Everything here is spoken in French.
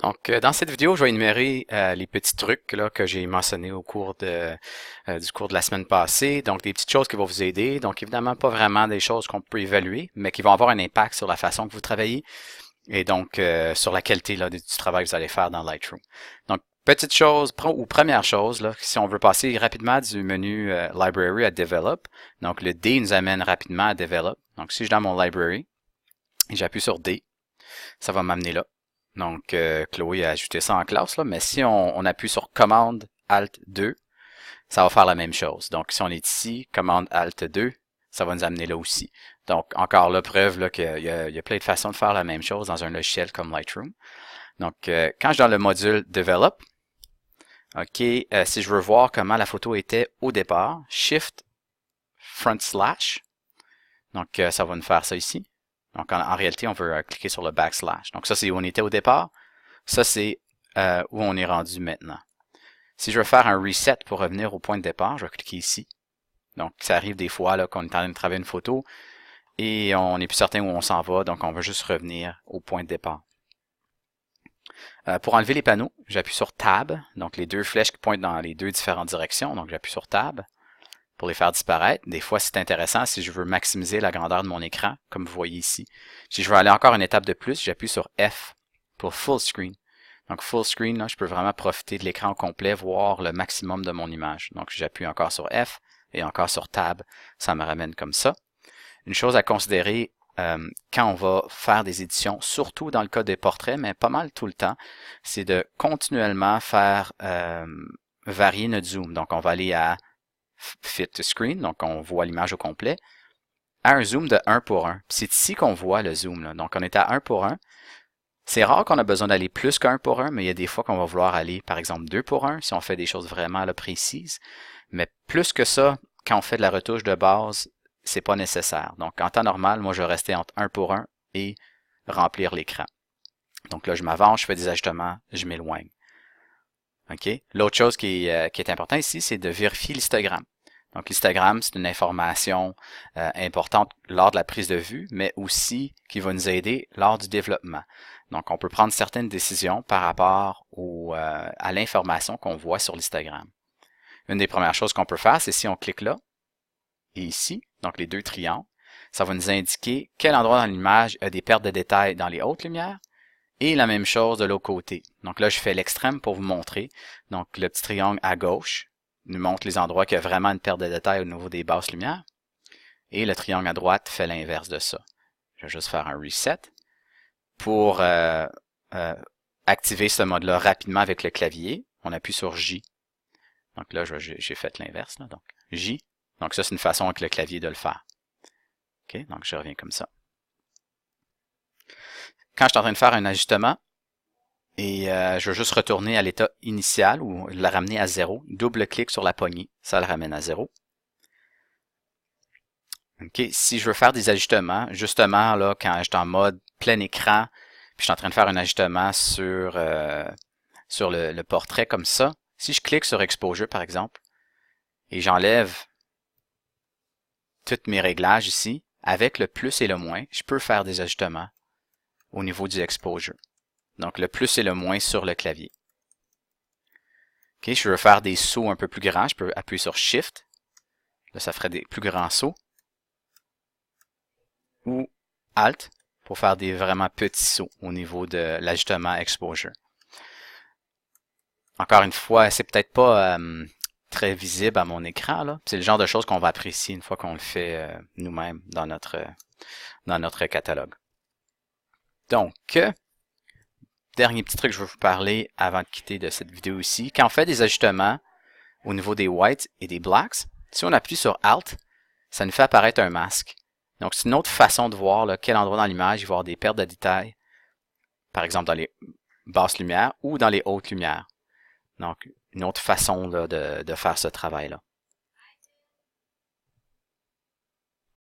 Donc, dans cette vidéo, je vais énumérer les petits trucs là, que j'ai mentionnés au cours du cours de la semaine passée. Donc, des petites choses qui vont vous aider. Donc, évidemment, pas vraiment des choses qu'on peut évaluer, mais qui vont avoir un impact sur la façon que vous travaillez et donc sur la qualité là, du travail que vous allez faire dans Lightroom. Donc, petite chose, ou première chose, là, si on veut passer rapidement du menu Library à Develop, donc le D nous amène rapidement à Develop. Donc, si je suis dans mon Library et j'appuie sur D, ça va m'amener là. Donc, Chloé a ajouté ça en classe, là, mais si on appuie sur Commande Alt 2, ça va faire la même chose. Donc, si on est ici, Commande Alt 2, ça va nous amener là aussi. Donc, encore là, preuve là, qu'il y a plein de façons de faire la même chose dans un logiciel comme Lightroom. Donc, quand je suis dans le module Develop, OK, si je veux voir comment la photo était au départ, Shift Front Slash, donc ça va nous faire ça ici. Donc, en réalité, on veut cliquer sur le backslash. Donc, ça, c'est où on était au départ. Ça, c'est où on est rendu maintenant. Si je veux faire un reset pour revenir au point de départ, je vais cliquer ici. Donc, ça arrive des fois là qu'on est en train de travailler une photo et on n'est plus certain où on s'en va, donc on veut juste revenir au point de départ. Pour enlever les panneaux, j'appuie sur Tab, donc les deux flèches qui pointent dans les deux différentes directions, donc j'appuie sur Tab pour les faire disparaître. Des fois, c'est intéressant si je veux maximiser la grandeur de mon écran, comme vous voyez ici. Si je veux aller encore une étape de plus, j'appuie sur F pour Full Screen. Donc, Full Screen, là, je peux vraiment profiter de l'écran au complet, voir le maximum de mon image. Donc, j'appuie encore sur F et encore sur Tab. Ça me ramène comme ça. Une chose à considérer quand on va faire des éditions, surtout dans le cas des portraits, mais pas mal tout le temps, c'est de continuellement faire varier notre zoom. Donc, on va aller à Fit to Screen, donc on voit l'image au complet, à un zoom de 1 pour 1. C'est ici qu'on voit le zoom, là. Donc on est à 1 pour 1. C'est rare qu'on a besoin d'aller plus qu'un pour 1, mais il y a des fois qu'on va vouloir aller, par exemple, 2 pour 1, si on fait des choses vraiment là, précises. Mais plus que ça, quand on fait de la retouche de base, c'est pas nécessaire. Donc en temps normal, moi je vais rester entre 1 pour 1 et remplir l'écran. Donc là, je m'avance, je fais des ajustements, je m'éloigne. Okay? L'autre chose qui est important ici, c'est de vérifier l'histogramme. Donc l'histogramme, c'est une information importante lors de la prise de vue, mais aussi qui va nous aider lors du développement. Donc on peut prendre certaines décisions par rapport à l'information qu'on voit sur l'histogramme. Une des premières choses qu'on peut faire, c'est si on clique là et ici, donc les deux triangles, ça va nous indiquer quel endroit dans l'image a des pertes de détails dans les hautes lumières, et la même chose de l'autre côté. Donc là, je fais l'extrême pour vous montrer. Donc le petit triangle à gauche nous montre les endroits qui a vraiment une perte de détail au niveau des basses lumières. Et le triangle à droite fait l'inverse de ça. Je vais juste faire un reset pour activer ce mode-là rapidement avec le clavier. On appuie sur J. Donc là, j'ai fait l'inverse. Donc J. Donc ça, c'est une façon avec le clavier de le faire. OK, donc je reviens comme ça. Quand je suis en train de faire un ajustement, et je veux juste retourner à l'état initial ou la ramener à 0. Double-clic sur la poignée, ça le ramène à 0. OK, si je veux faire des ajustements, justement là, quand je suis en mode plein écran, puis je suis en train de faire un ajustement sur le portrait comme ça, si je clique sur Exposure par exemple, et j'enlève tous mes réglages ici, avec le plus et le moins, je peux faire des ajustements au niveau du Exposure. Donc le plus et le moins sur le clavier. OK, je veux faire des sauts un peu plus grands, je peux appuyer sur Shift. Là, ça ferait des plus grands sauts. Ou Alt pour faire des vraiment petits sauts au niveau de l'ajustement Exposure. Encore une fois, c'est peut-être pas très visible à mon écran, là. C'est le genre de choses qu'on va apprécier une fois qu'on le fait nous-mêmes dans notre catalogue. Donc, dernier petit truc que je veux vous parler avant de quitter de cette vidéo ici. Quand on fait des ajustements au niveau des whites et des blacks, si on appuie sur Alt, ça nous fait apparaître un masque. Donc, c'est une autre façon de voir là, quel endroit dans l'image il va y avoir des pertes de détails, par exemple dans les basses lumières ou dans les hautes lumières. Donc, une autre façon là, de faire ce travail-là.